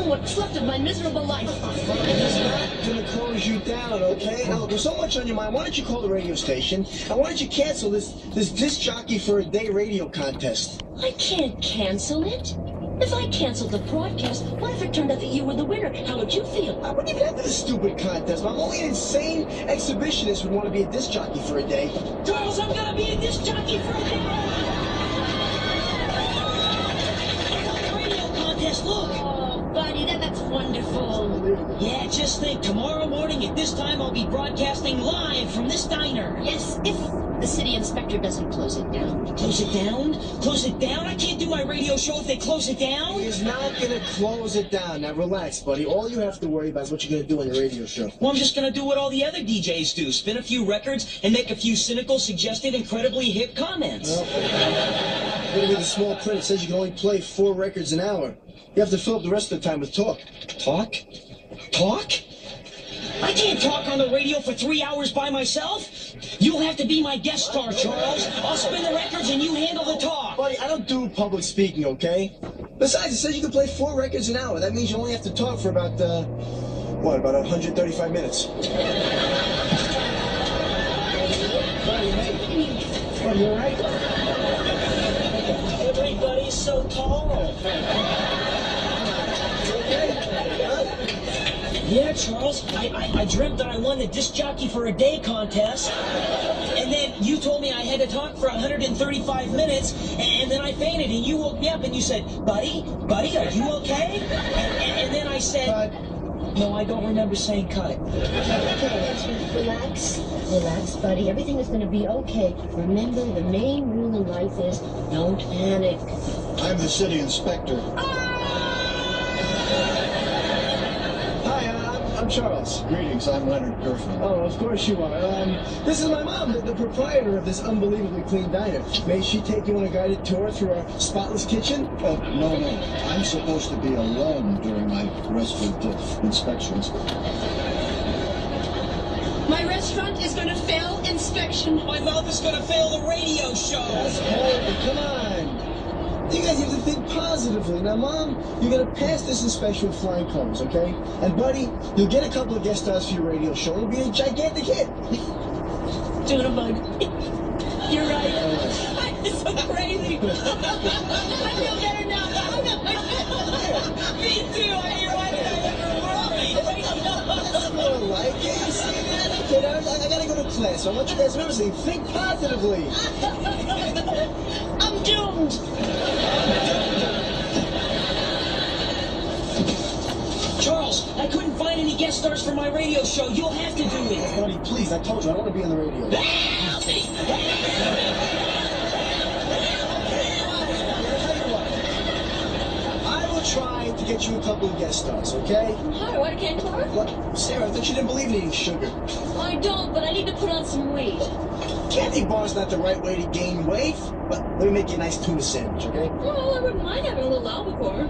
what's left of my miserable life. It's not going to close you down, okay? Now, there's so much on your mind. Why don't you call the radio station? And why don't you cancel this disc jockey for a day radio contest? I can't cancel it. If I canceled the broadcast, what if it turned out that you were the winner? How would you feel? I wouldn't even enter this stupid contest. I'm only an insane exhibitionist who would want to be a disc jockey for a day. Charles, I'm gonna be a disc jockey for a day. Radio contest, look. Oh, buddy, that's wonderful. Yeah, just think, tomorrow morning at this time I'll be broadcasting live from this diner. Yes, if the city inspector doesn't close it down. Close it down? Close it down? I can't do my radio show if they close it down. He's not going to close it down. Now, relax, buddy. All you have to worry about is what you're going to do on your radio show. Well, I'm just going to do what all the other DJs do. Spin a few records and make a few cynical, suggestive, incredibly hip comments. Well, going to be the small print. It says you can only play 4 records an hour. You have to fill up the rest of the time with talk. Talk? Talk? I can't talk on the radio for 3 hours by myself. You'll have to be my guest star, Charles. I'll spin the records and you handle the talk. Buddy, I don't do public speaking, okay? Besides, it says you can play 4 records an hour. That means you only have to talk for about, about 135 minutes. Buddy, hey. Buddy, you all right? Everybody's so tall. Yeah, Charles, I dreamt that I won the disc jockey for a day contest, and then you told me I had to talk for 135 minutes, and then I fainted, and you woke me up, and you said, buddy, are you okay? And then I said, Cut. No, I don't remember saying cut. Okay, relax, buddy. Everything is going to be okay. Remember, the main rule in life is don't panic. I'm the city inspector. I'm Charles. Greetings, I'm Leonard Deerfoot. Oh, of course you are. This is my mom, the proprietor of this unbelievably clean diner. May she take you on a guided tour through our spotless kitchen? Oh, no. I'm supposed to be alone during my restaurant inspections. My restaurant is going to fail inspection. My mouth is going to fail the radio show. That's horrible. Come on. You guys have to think positively. Now, Mom, you're going to pass this inspection with flying colors, okay? And, buddy, you'll get a couple of guest stars for your radio show. It'll be a gigantic hit. Tuna bug. You're right. It's so crazy. I feel better now. Me too. Why did I ever More like it. You see that? Okay, now, I got to go to class. So I want you guys to remember something. Think positively. I'm doomed. Charles, I couldn't find any guest stars for my radio show. You'll have to do it. Buddy, please, I told you, I don't want to be on the radio. Help me! I will try to get you a couple of guest stars, okay? Hi, what a candy bar? What? Sarah, I thought you didn't believe in eating sugar. I don't, but I need to put on some weight. Candy bar's not the right way to gain weight. But let me make you a nice tuna sandwich, okay? Well, I wouldn't mind having a little albacore.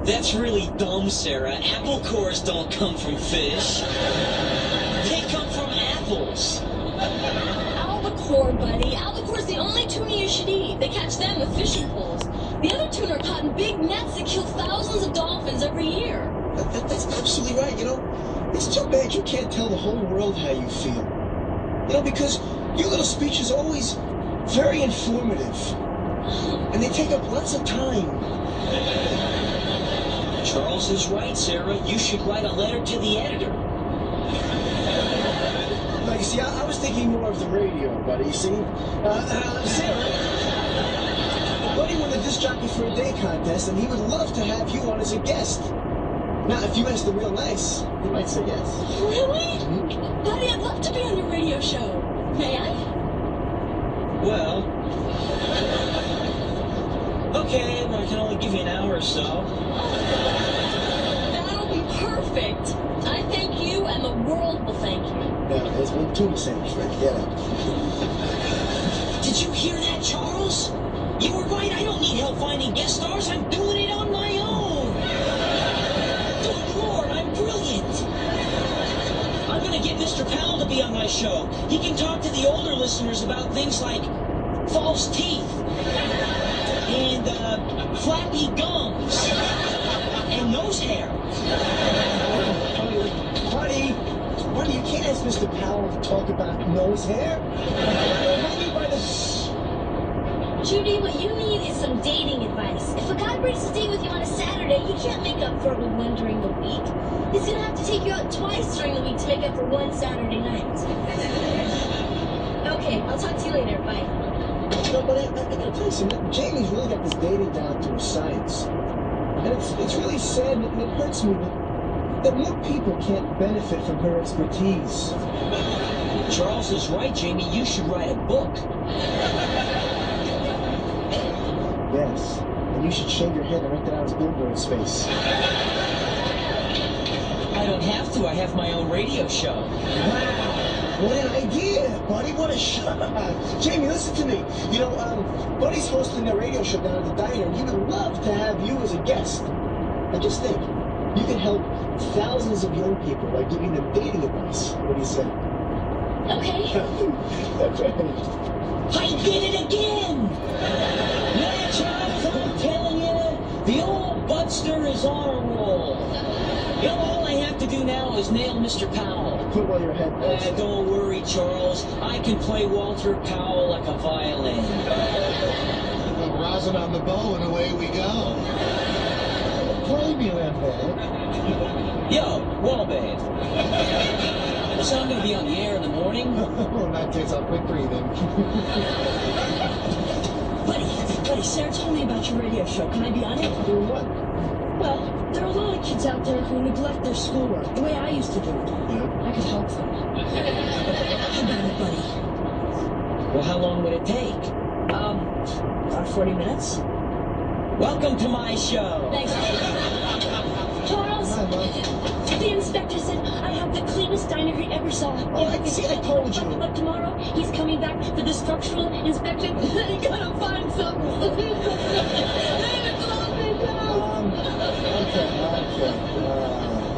That's really dumb, Sarah. Apple cores don't come from fish. They come from apples. Albacore, buddy. Albacore's the only tuna you should eat. They catch them with fishing poles. The other tuna are caught in big nets that kill thousands of dolphins every year. That's absolutely right, you know. It's too bad you can't tell the whole world how you feel. You know, because your little speech is always very informative. And they take up lots of time. Charles is right, Sarah. You should write a letter to the editor. No, you see, I was thinking more of the radio, buddy, you see? Sarah, Buddy won the disc jockey for a day contest, and he would love to have you on as a guest. Now, if you ask the real nice, he might say yes. Really? Mm-hmm. Buddy, I'd love to be on your radio show. May I? Well... Okay, but I can only give you an hour or so. That'll be perfect. I thank you, and the world will thank you. Now, there's one tuna sandwich right there. Did you hear that, Charles? You were right. I don't need help finding guest stars. I'm doing it on my own. Good Lord, I'm brilliant. I'm going to get Mr. Powell to be on my show. He can talk to the older listeners about things like false teeth and flappy gums and no nose hair. Buddy, you can't ask Mr. Powell to talk about nose hair. Judy, what you need is some dating advice. If a guy breaks a date with you on a Saturday, he can't make up for it with one during the week. He's gonna have to take you out twice during the week to make up for one Saturday night. Okay, I'll talk to you later. Bye. No, but I gotta tell you something. Jamie's really got this dating down to a science. And it's really sad and it hurts me that more people can't benefit from her expertise. Charles is right, Jamie. You should write a book. Yes, and you should shave your head and rent it out as billboard space. I don't have to. I have my own radio show. Wow, what an idea, buddy. What a shot. Jamie, listen to me. You know, Buddy's hosting a radio show down at the diner, and he would love to have you as a guest. And just think, you can help thousands of young people by giving them dating advice. What do you say? Okay. That's right. I did it again! Yeah, Charles, I'm telling you, the old Budster is on a roll. You know, all I have to do now is nail Mr. Powell. Put while your head goes. Don't worry, Charles. I can play Walter Powell like a violin. Rosin on the bow and away we go. Play me, Lambert. Yo, well, babe. So I'm going to be on the air in the morning? Oh, in that case, I'll quit breathing. Buddy, Sarah told me about your radio show. Can I be on it? Doing what? Well, there are a lot of kids out there who neglect their schoolwork, the way I used to do it. Yeah. I could help them. How about it, buddy? Well, how long would it take? About 40 minutes. Welcome to my show. Thanks. Charles, Hi, Mom. the inspector said I have the cleanest diner he ever saw. Oh, I see, I told you. But tomorrow, he's coming back for the structural inspection. He gotta find something. Okay.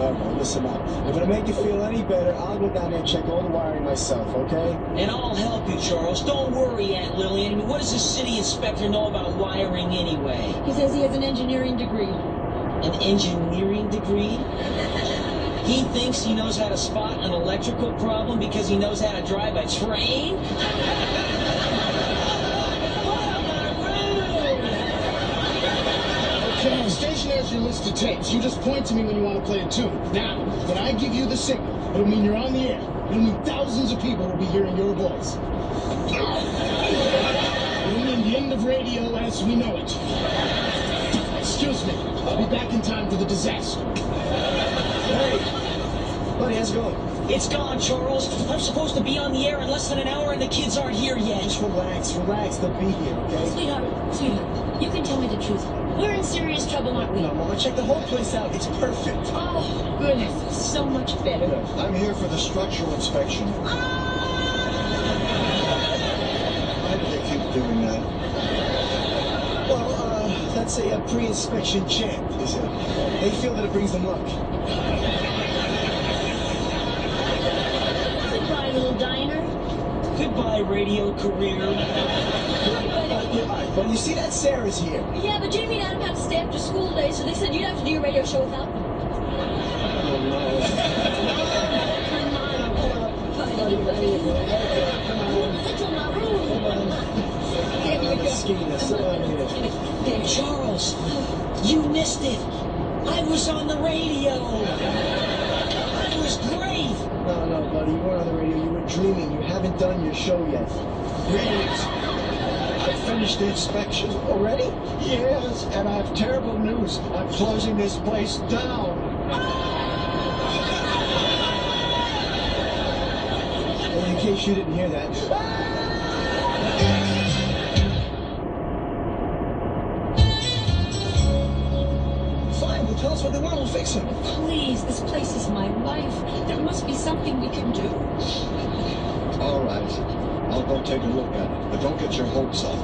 All right, listen up. If it'll make you feel any better, I'll go down there and check all the wiring myself, okay? And I'll help you, Charles. Don't worry, Aunt Lillian. I mean, what does the city inspector know about wiring anyway? He says he has an engineering degree. An engineering degree? He thinks he knows how to spot an electrical problem because he knows how to drive a train? Okay, station has your list of tapes. You just point to me when you want to play a tune. Now, when I give you the signal, it'll mean you're on the air. It'll mean thousands of people will be hearing your voice. It'll mean the end of radio as we know it. Excuse me, I'll be back in time for the disaster. Hey, buddy, how's it going? It's gone, Charles. I'm supposed to be on the air in less than an hour and the kids aren't here yet. Just relax, they'll be here, okay? Sweetheart, you can tell me the truth. We're in serious trouble, aren't we? No, Mama, check the whole place out. It's perfect. Oh, goodness, so much better. I'm here for the structural inspection. Why do they keep doing that? Well, that's a pre-inspection chant, is it? They feel that it brings them luck. Goodbye, little diner. Goodbye, radio career. But you see that Sarah's here. Yeah, but Jamie and Adam have to stay after school today, so they said you'd have to do your radio show without them. Oh, no. Charles, you missed it. I was on the radio. It was great. No, buddy, you weren't on the radio. You were dreaming. You haven't done your show yet. Greetings. I finished the inspection. Already? Yes, and I have terrible news. I'm closing this place down. And in case you didn't hear that. Fine, well, tell us what they want. We'll fix it. Please, this place is my life. There must be something we can do. All right. I'll go take a look at it, but don't get your hopes up.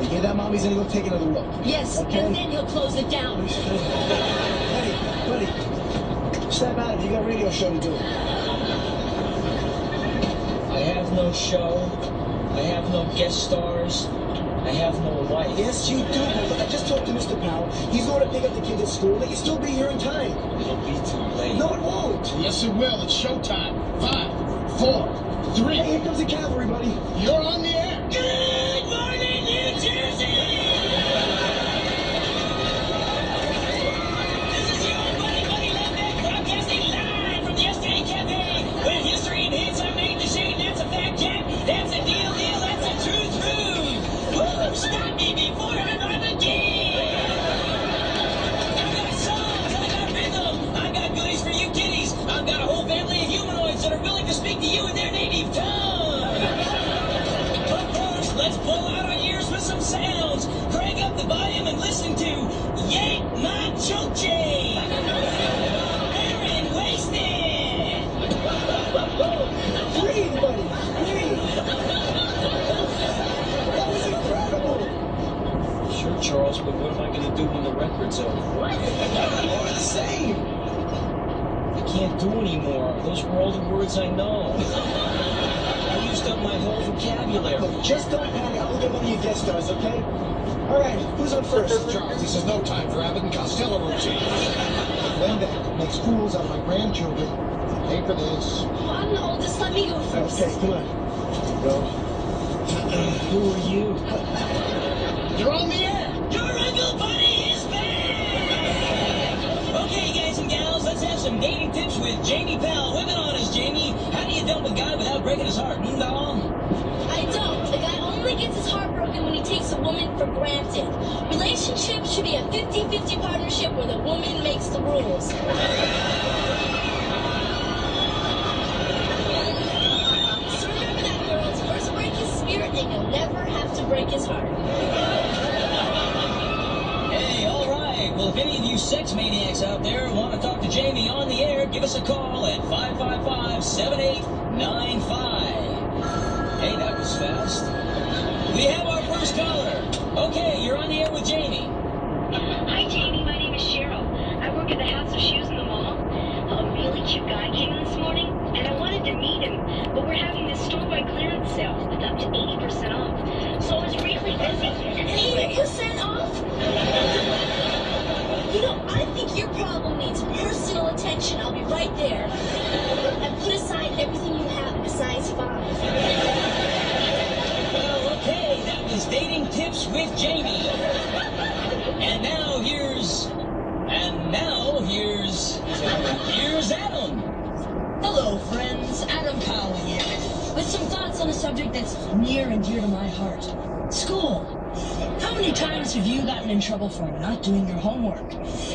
You hear that, Mom? He's gonna go take another look. Yes, Okay. and then he'll close it down. Hey, buddy, step out of it. You got a radio show to do. I have no show. I have no guest stars. I have no wife. Yes, you do. But I just talked to Mr. Powell. He's going to pick up the kids at school. They can still be here in time. Yes, it will. It's showtime. 5, 4, 3. Hey, here comes the cavalry, buddy. You're on the air. Good morning, New Jersey! This is your buddy Levesque broadcasting live from the Yesterday Cafe, where history and hits are made to shade. That's a fact, Jack. That's a deal, that's a truth. Woo! Stop me before I run again! I've got songs, I got rhythm, I got goodies for you kiddies. I've got a whole family of humanoids that are willing to speak to you in their native tongue. But first, let's blow out our ears with some sounds. Crank up the volume and listen to Yank My Choche. Aaron Wasted. Breathe, buddy. Breathe. That was incredible. Sure, Charles, but what am I going to do when the record's over? What? More of the same. I can't do anymore. Those were all the words I know. I used up my whole vocabulary. Look, just don't panic. I'll get one of your guest stars, okay? All right, who's on first? Charles, this is no time for Abbott and Costello routine. Linda makes fools out of my grandchildren. Pay for this. Well, I'm the oldest. Let me go first. Okay, come on. Go. Who are you? You're on the air. Your Uncle Buddy is back! Okay, guys and gals, let's have some dating tips with Jamie Powell. Women honest, Jamie. How do you dump a guy without breaking his heart? No? I don't. A guy only gets his heart broken when he takes a woman for granted. Relationships should be a 50-50 partnership where the woman makes the rules. So remember that, girls. First break his spirit and you'll never have to break his heart. Hey, all right. Well, if any of you sex maniacs out there want to talk to Jamie on the air, give us a call at 555-7895. Hey, that was fast. We have our first caller. Okay, you're on the air with Jamie. Hi, Jamie. My name is Cheryl. I work at the House of Shoes in the mall. A really cute guy came in this morning, and I wanted to meet him, but we're having this store-wide clearance sale with up to 80% off. So I was really busy. 80% off? You know, I think your problem needs personal attention. I'll be right there. And put aside everything you have in a size 5. Well, okay, that was dating tips with Jamie. And now here's Adam. Hello, friends. Adam Powell here, with some thoughts on a subject that's near and dear to my heart. School. How many times have you gotten in trouble for not doing your homework?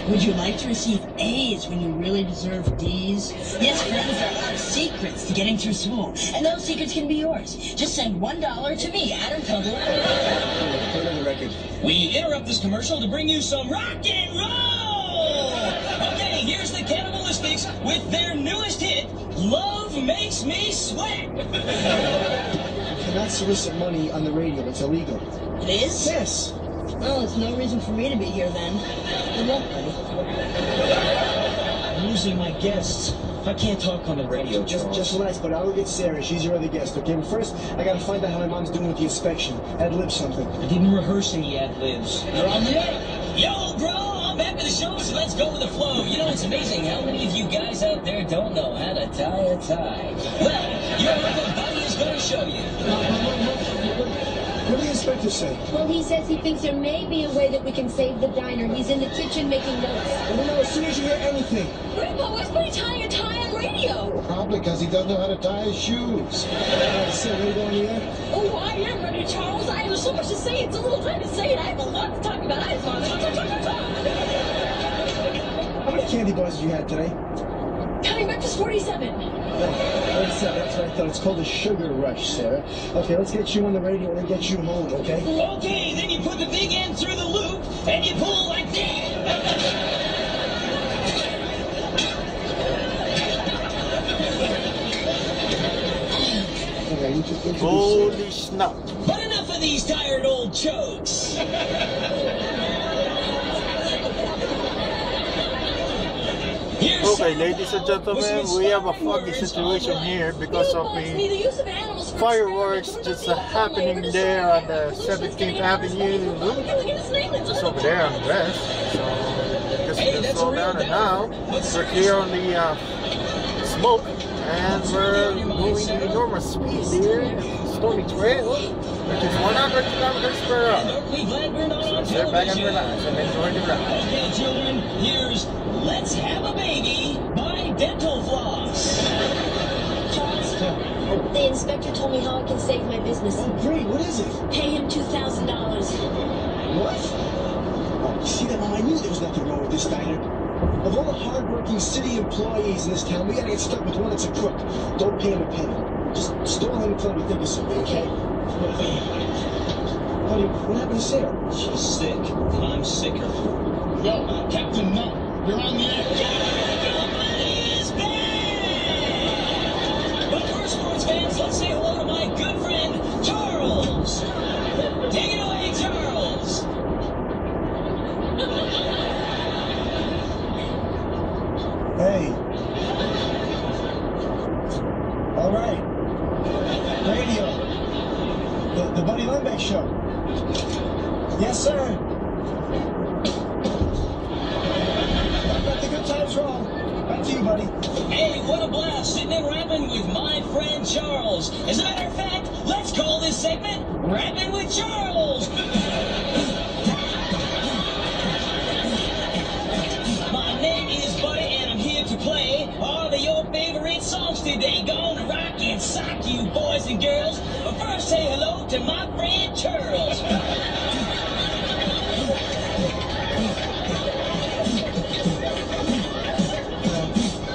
Would you like to receive A's when you really deserve D's? Yes, friends, there are secrets to getting through school, and those secrets can be yours. Just send $1 to me, Adam Powell. Put it on the record. We interrupt this commercial to bring you some rock and roll! Okay, here's the Cannibalistics with their newest hit, Love Makes Me Sweat. You cannot solicit money on the radio. It's illegal. It is? Yes. Well, it's no reason for me to be here then. Good luck, buddy. I'm losing my guests. I can't talk on the radio, Charles. Just relax, but I'll get Sarah. She's your other guest, okay? But first, I gotta find out how my mom's doing with the inspection. Ad-lib something. I didn't rehearse any ad-libs. You're on the air. Yo, bro, I'm back to the show, so let's go with the flow. You know, it's amazing how many of you guys out there don't know how to tie a tie. Well, your Uncle Buddy is going to show you. What did the inspector say? Well, he says he thinks there may be a way that we can save the diner. He's in the kitchen making notes. I don't know as soon as you hear anything. Grandpa, where's Buddy tying a tie on radio? Probably because he doesn't know how to tie his shoes. Sarah, ready to go on the air? Oh, I am ready, Charles. I have so much to say. It's a little time to say it. I have a lot to talk about. I have a lot to talk. How many candy bars have you had today? Counting breakfast 47. 47, that's what I thought. It's called a sugar rush, Sarah. Okay, let's get you on the radio and then get you home, okay? Okay, then you put the big end through the loop, and you pull like that. Okay, you just introduce Holy snap. But enough of these tired old chokes. Okay, ladies and gentlemen, we have a foggy situation here because of the fireworks just happening there on the 17th Avenue. Just over there on the west. So just slow down, and now we're here on the smoke, and we're moving at enormous speed here. Stoney Trail, which is 100 kilometers per hour. So sit back and relax and enjoy the ride. Okay, children, here's Let's Have a Baby by Dental Floss. Charles, the inspector told me how I can save my business. Oh, great. What is it? Pay him $2,000. What? Oh, see that, Mom? I knew there was nothing wrong with this diner. Of all the hard-working city employees in this town, we gotta get stuck with one that's a crook. Don't pay him a penny. Just stall him until we think of something, okay? Honey, what happened to Sarah? She's sick, and I'm sicker. Yo, Captain Nut, you're on the air. But first, sports fans, let's say hello to my good friend, Charles. Take it away, Charles. Hey. All right. Radio. The Buddy Lembeck Show. Yes, sir. Let the good times roll. Back to you, buddy. Hey, what a blast sitting and rapping with my friend Charles. As a matter of fact, let's call this segment Rapping with Charles. My name is Buddy, and I'm here to play all of your favorite songs today. Gonna rock and sock you boys and girls. But first, say hello to my friend Charles.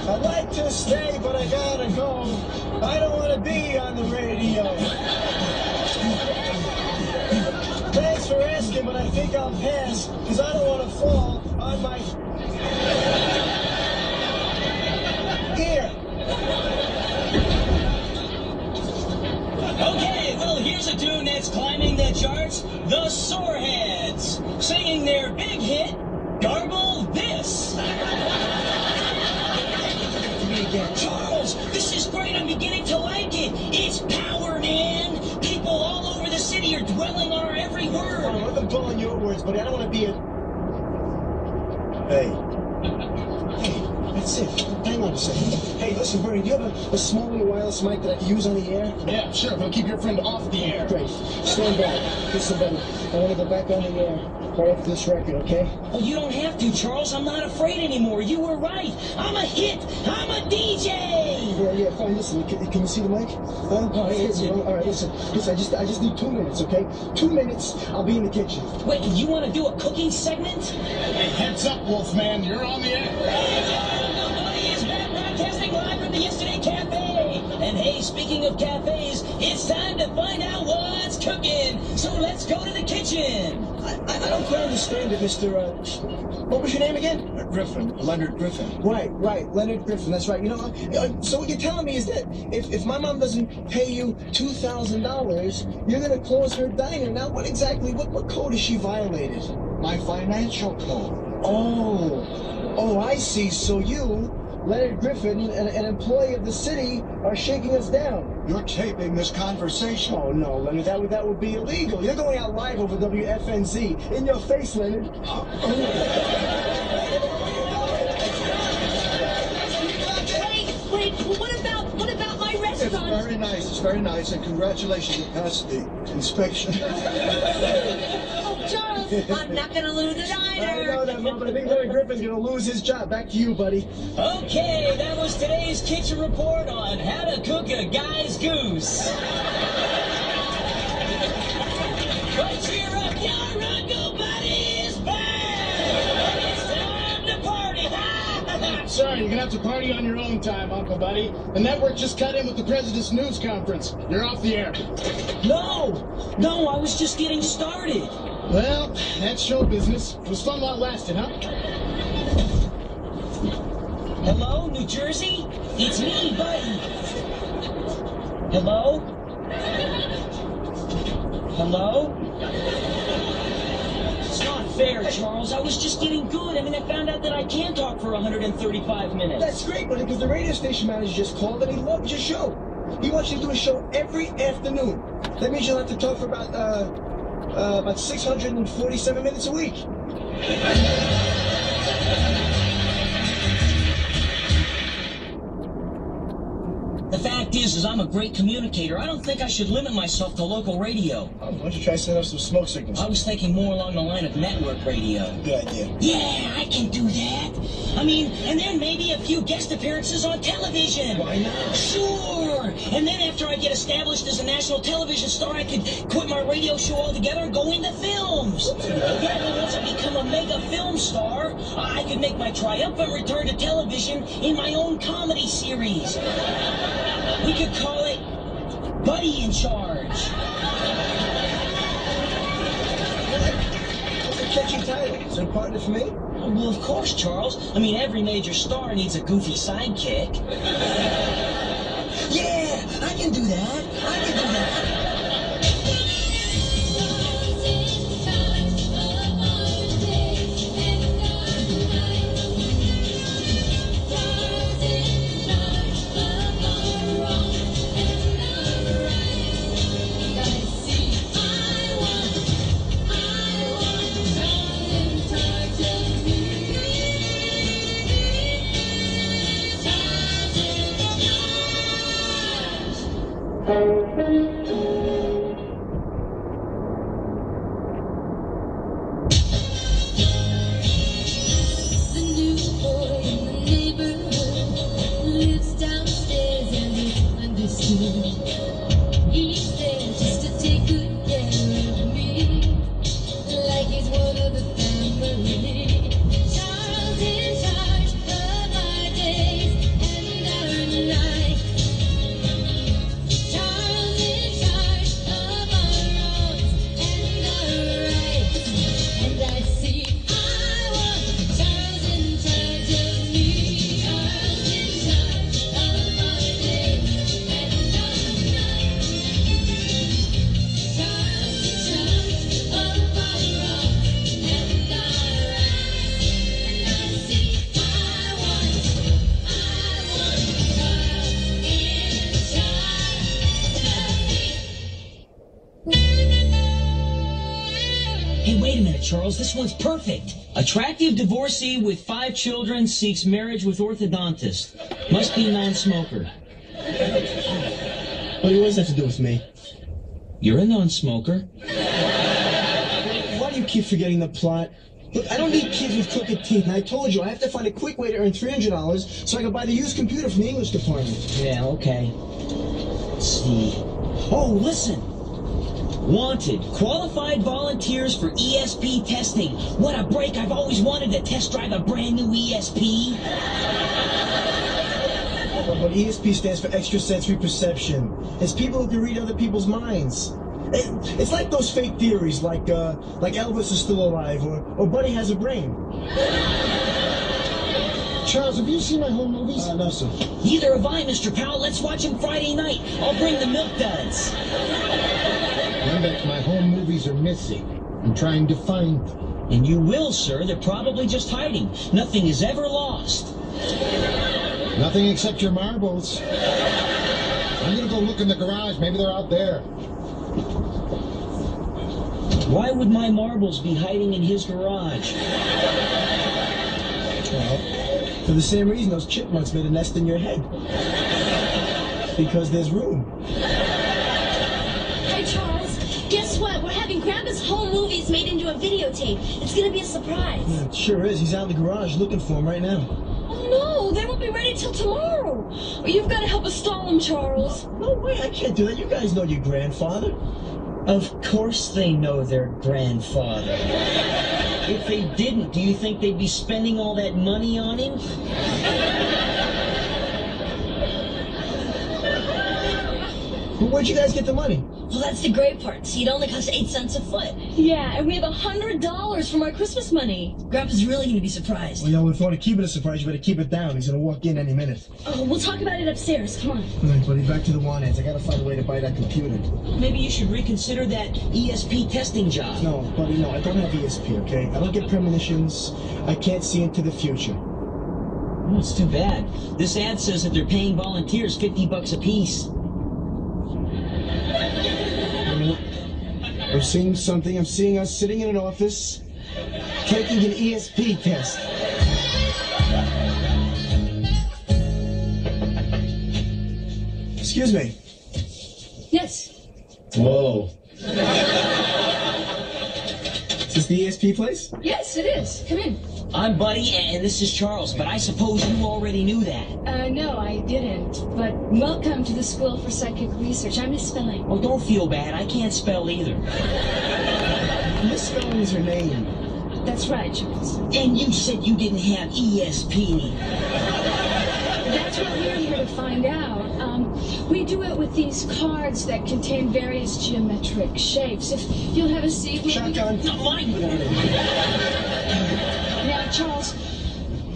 I'd like to stay, but I gotta go. I don't want to be on the radio. Thanks for asking, but I think I'll pass, because I don't want to fall on my ear. Okay, well, here's a tune that's climbing the charts. The Soreheads, singing their big hit, Gargle This. Charles, this is great. I'm beginning to like it. It's power, man. People all over the city are dwelling on our every word. Oh, let them dwell on your words, buddy. I don't want to be a... Hey. Hey, that's it. Hang on a second. Hey, listen, Bernie, do you have a small little wireless mic that I can use on the air? Yeah, sure, but keep your friend off the air. Great. Stand back. Listen, buddy. I want to go back on the air right after this record, okay? Oh, you don't have to, Charles. I'm not afraid anymore. You were right. I'm a hit. I'm a DJ. Yeah, fine. Listen, can you see the mic? All right, listen. I just need 2 minutes, okay? 2 minutes, I'll be in the kitchen. Wait, you want to do a cooking segment? Hey, heads up, Wolfman, you're on the air. Nobody is back broadcasting live from the Yesterday Cafe. And hey, speaking of cafes, it's time to find out what's cooking. So let's go to the kitchen. I don't quite understand it, Mr. What was your name again? Griffin, Leonard Griffin. Right, Leonard Griffin, that's right. You know, so what you're telling me is that if my mom doesn't pay you $2,000, you're going to close her diner. Now, what code has she violated? My financial code. Oh, I see. So you, Leonard Griffin, an employee of the city, are shaking us down. You're taping this conversation. Oh, no, Leonard, that would be illegal. You're going out live over WFNZ. In your face, Leonard. Wait, what about my restaurant? It's very nice, and congratulations, you passed the inspection. Oh, Charles, I'm not gonna lose the diner. I know that, Mom, but I think Leonard Griffin's gonna lose his job. Back to you, buddy. Okay, that was today's kitchen report on how to cook a guy's goose. But cheer up, your Uncle Buddy's back! It's time to party! Sorry, you're gonna have to party on your own time, Uncle Buddy. The network just cut in with the president's news conference. You're off the air. No, I was just getting started. Well, that's show business. It was fun while it lasted, huh? Hello, New Jersey? It's me, Buddy. Hello? Hello? It's not fair, Charles. I was just getting good. I found out that I can talk for 135 minutes. That's great, buddy, because the radio station manager just called and he loves your show. He wants you to do a show every afternoon. That means you'll have to talk for about 647 minutes a week. is I'm a great communicator. I don't think I should limit myself to local radio. Why don't you try setting up some smoke signals? I was thinking more along the line of network radio. Good idea. Yeah, I can do that. I mean, and then maybe a few guest appearances on television. Why not? Sure. And then after I get established as a national television star, I could quit my radio show altogether and go into films. Yeah, then once I become a mega film star, I could make my triumphant return to television in my own comedy series. We could call it Buddy in Charge. That's a catchy title. Is there a partner for me? Well, of course, Charles. I mean, every major star needs a goofy sidekick. Yeah, I can do that. I can do that. Charles, this one's perfect. Attractive divorcee with 5 children seeks marriage with orthodontist. Must be non-smoker. What does that have to do with me? You're a non-smoker. Why do you keep forgetting the plot? Look, I don't need kids with crooked teeth, and I told you I have to find a quick way to earn $300 so I can buy the used computer from the English department. Yeah, okay. Let's see. Oh, listen. Wanted, qualified volunteers for ESP testing. What a break. I've always wanted to test drive a brand new ESP. But ESP stands for extrasensory perception. It's people who can read other people's minds. It's like those fake theories, like Elvis is still alive, or Buddy has a brain. Charles, have you seen my home movies? No, sir. Neither have I, Mr. Powell. Let's watch them Friday night. I'll bring the milk duds. Remember, my home movies are missing. I'm trying to find them. And you will, sir. They're probably just hiding. Nothing is ever lost. Nothing except your marbles. I'm gonna go look in the garage. Maybe they're out there. Why would my marbles be hiding in his garage? Well, for the same reason those chipmunks made a nest in your head. Because there's room. Hi, Charles. Guess what? We're having Grandpa's home movies made into a videotape. It's gonna be a surprise. Yeah, it sure is. He's out in the garage looking for him right now. Oh, no. They won't be ready till tomorrow. Or you've got to help us stall them, Charles. No way. I can't do that. You guys know your grandfather. Of course they know their grandfather. If they didn't, do you think they'd be spending all that money on him? Where'd you guys get the money? Well, that's the great part. See, it only costs 8 cents a foot. Yeah, and we have $100 from our Christmas money. Grandpa's really going to be surprised. Well, if you want to keep it a surprise, you better keep it down. He's going to walk in any minute. Oh, we'll talk about it upstairs. Come on. All right, buddy, back to the want-ads. I got to find a way to buy that computer. Maybe you should reconsider that ESP testing job. No, buddy, no. I don't have ESP, okay? I don't get premonitions. I can't see into the future. Oh, it's too bad. This ad says that they're paying volunteers $50 a piece. I'm seeing something. I'm seeing us sitting in an office taking an ESP test. Excuse me. Yes. Whoa. Is this the ESP place? Yes, it is. Come in. I'm Buddy, and this is Charles, but I suppose you already knew that. No, I didn't. But welcome to the School for Psychic Research. I'm misspelling. Oh, don't feel bad. I can't spell either. Misspelling is her name. That's right, Charles. And you said you didn't have ESP. That's what we're here to find out. We do it with these cards that contain various geometric shapes. If you'll have a seat, will Shotgun. Not mine. Now, Charles,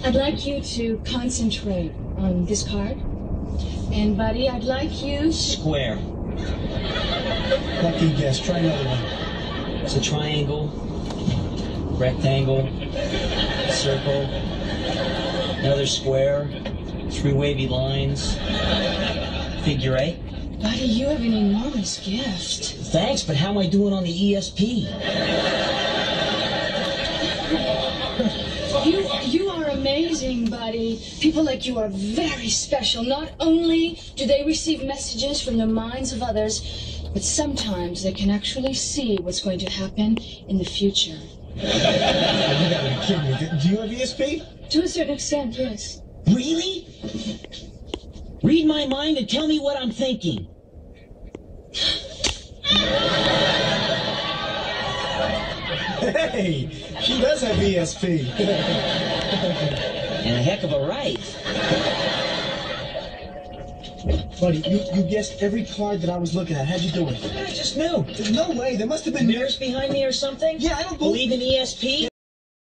I'd like you to concentrate on this card. And, Buddy, I'd like you to... Square. Lucky guess. Try another one. It's a triangle, rectangle, circle, another square, 3 wavy lines, figure 8. Buddy, you have an enormous gift. Thanks, but how am I doing on the ESP? You are amazing, Buddy. People like you are very special. Not only do they receive messages from the minds of others, but sometimes they can actually see what's going to happen in the future. You gotta be kidding me. Do you have ESP? To a certain extent, yes. Really? Read my mind and tell me what I'm thinking. Hey, she does have ESP. And a heck of a right. Buddy, you guessed every card that I was looking at. How'd you do it? I just knew. There's no way. There must have been Mirrors behind me or something? Yeah, I don't believe... Believe in ESP?